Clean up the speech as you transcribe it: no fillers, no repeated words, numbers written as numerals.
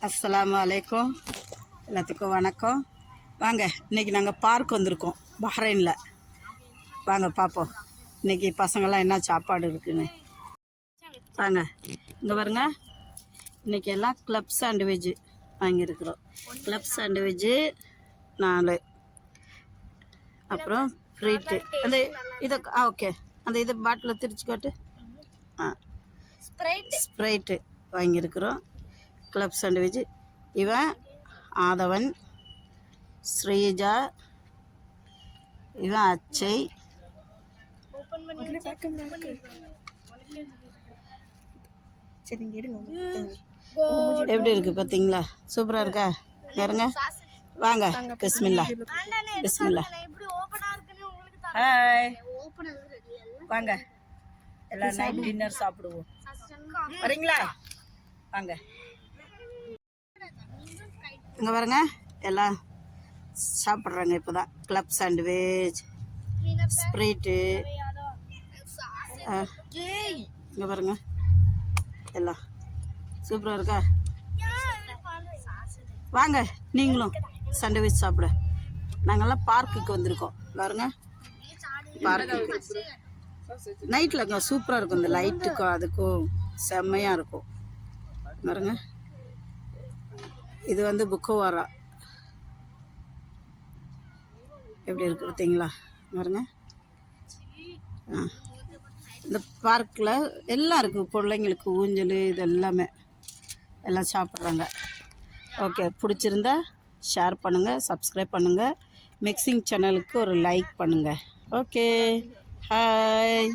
அஸ்ஸலாமு அலைக்கும். எல்லாத்துக்கும் வணக்கம். வாங்க, இன்றைக்கி நாங்கள் பார்க் வந்திருக்கோம் பஹ்ரைனில். வாங்க பார்ப்போம் இன்றைக்கி பசங்கள்லாம் என்ன சாப்பாடு இருக்குன்னு. வாங்க, இங்கே பாருங்க, இன்றைக்கி எல்லாம் கிளப் சாண்ட்விட்ஜு வாங்கியிருக்கிறோம். கிளப் சாண்ட்விட்ஜு 4, அப்புறம் ஃப்ரீட்டு. அந்த இதை ஓகே, அந்த இதை பாட்டில் திரிச்சு காட்டு. ஸ்ப்ரைட்டு வாங்கியிருக்கிறோம். கிளப் சாண்ட்விட்ஜ். இவன் ஆதவன், ஸ்ரீஜா, இவன் அச்சை, எப்படி இருக்கு பார்த்தீங்களா? சூப்பராக இருக்கா? பாருங்க, வாங்க. பிஸ்மில்லா பிஸ்மில்லா. ஹாய், வாங்க எல்லாம் நைட் டின்னர் சாப்பிடுவோம். வரீங்களா? வாங்க. இங்கே பாருங்க, எல்லாம் சாப்பிட்றாங்க இப்போ தான். Club sandwich, Sprite. இங்கே பாருங்க, எல்லாம் சூப்பராக இருக்கா? வாங்க நீங்களும் சாண்ட்விச் சாப்பிட. நாங்கள்லாம் பார்க்குக்கு வந்திருக்கோம். பாருங்க, பார்க்குக்கு நைட்டில் அங்கே சூப்பராக இருக்கும். இந்த லைட்டுக்கும் அதுக்கும் செம்மையாக இருக்கும். பாருங்க, இது வந்து புக்கோவாரா. எப்படி இருக்குது பார்த்தீங்களா? பாருங்க, இந்த பார்க்கில் எல்லாம் இருக்குது. பிள்ளைங்களுக்கு ஊஞ்சல், இது எல்லாமே எல்லாம் சாப்பிட்றாங்க. ஓகே, பிடிச்சிருந்தா ஷேர் பண்ணுங்கள், சப்ஸ்கிரைப் பண்ணுங்கள், மிக்சிங் சேனலுக்கு ஒரு லைக் பண்ணுங்கள். Okay, hi.